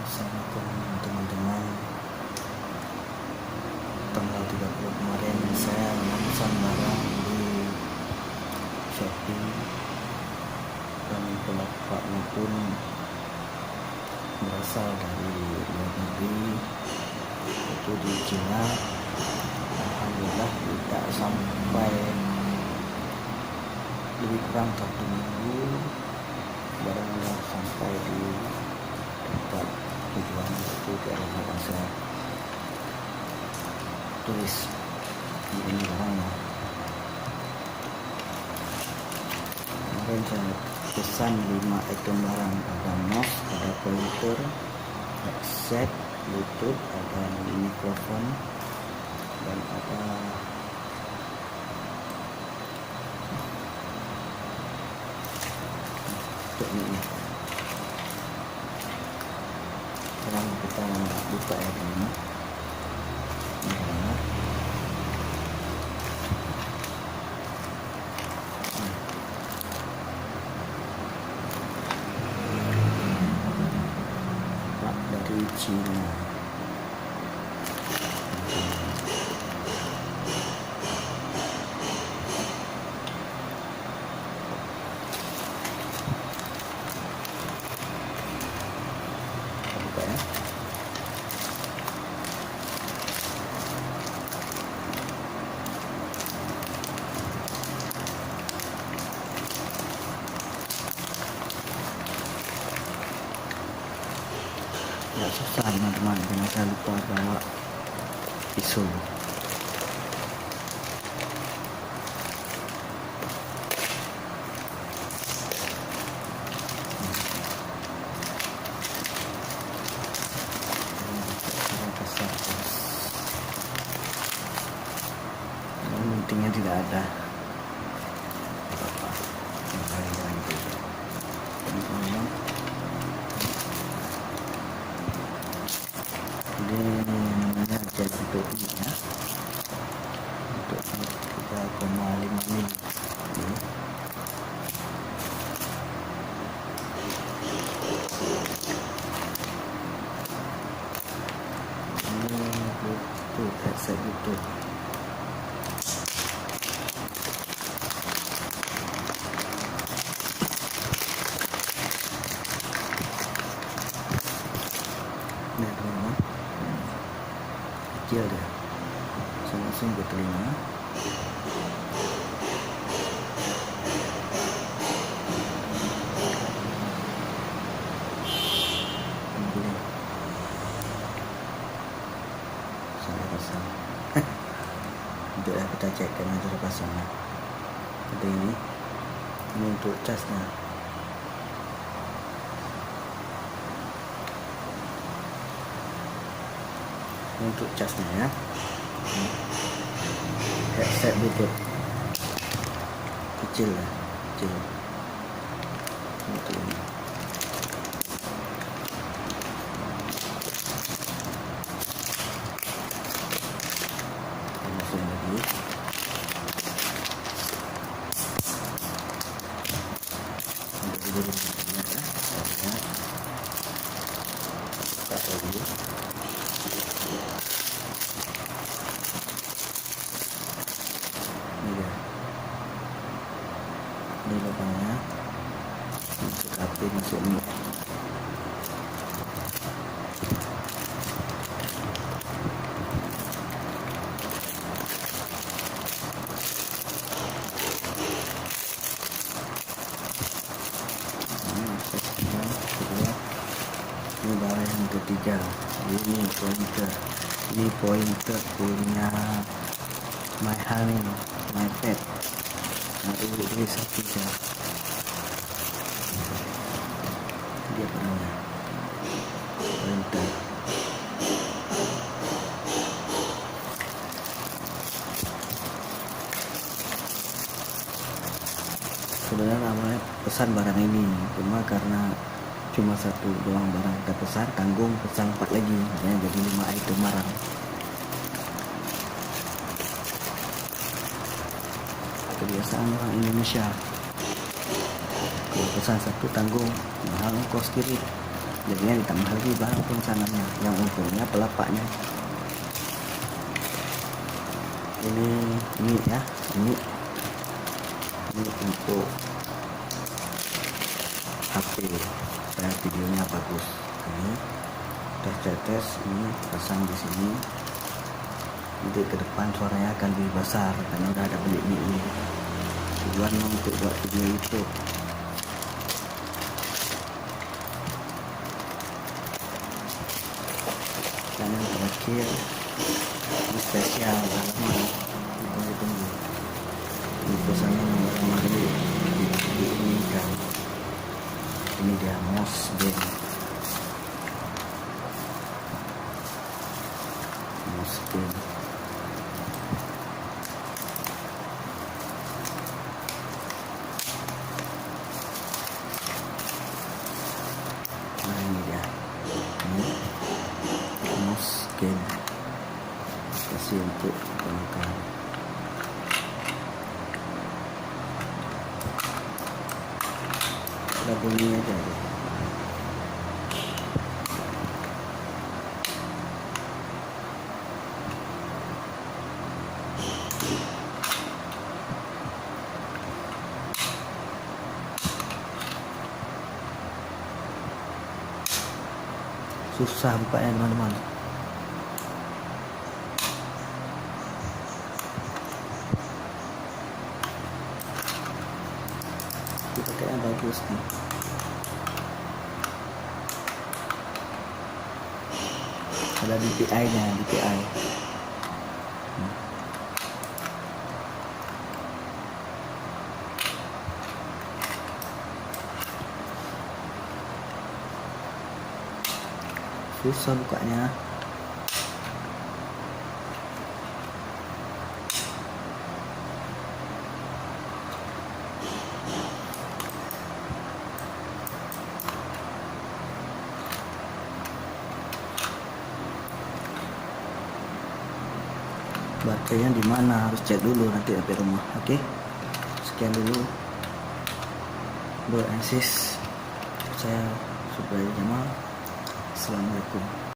Assalamualaikum teman-teman. Tanggal 30 kemarin saya memesan barang di Shopee dan pelakunya pun berasal dari luar negeri, itu di Cina. Alhamdulillah tidak sampai lebih kurang 1 minggu barangnya sampai di tempat tujuan, itu di alamat yang saya tulis ini barangnya. Kemarin saya pesan 5 item barang, ada mouse, ada pointer, headset, bluetooth, ada mikrofon, dan ada ini. Sekarang kita buka ya ini. Dari Cina. Buka ya. Tidak susah teman-teman, karena saya lupa bawa pisau. Pentingnya tidak ada apa-apa. Ini namanya jadi topi ya, untuk 3,5 mili. Ini bluetooth, headset bluetooth. Nah teman-teman, kecil dia, saya langsung ke telinga. Salah pasang. Untuk kita cek karena cara pasangnya. Seperti ini untuk casnya. Untuk casnya ya, headset bluetooth kecil ya, kecil untuk ini. Langsung lagi untuk dulu ya, buka lagi. Ini lubangnya untuk HP masuk mic. Ini barang yang ketiga, ini pointer punya my hand, my pet. Ini satu jam. Dia barangnya pointer. Sebenarnya awalnya pesan barang ini, cuma karena cuma satu doang barang kita pesan, tanggung pesan 4 lagi, makanya jadi 5 item barang. Kebiasaan orang Indonesia, kalau pesan satu tanggung, mahal ongkos kirim. jadinya ditambah lagi barang pengesanannya yang untungnya pelapaknya. Ini ya, ini untuk HP supaya videonya bagus. Ini tes ini pasang di sini. Nanti ke depan suaranya akan lebih besar karena udah ada beli ini. Tujuan untuk buat video YouTube. Dan yang terakhir ini spesial halaman ditunggu. Ini pesannya nomor diinginkan. Ini dia mouse game. Mouse game. Nah ini dia. Ini mouse game. Kasih untuk kawan-kawan. Udah bunyi aja deh. Susah bukanya teman-teman. Kita kayaknya bagus nih. Ada DPI nya, DPI. Susah bukanya. Baterainya di mana harus cek dulu nanti sampai rumah. Oke, sekian dulu bro and sis, saya Subraya Jamal. Assalamualaikum.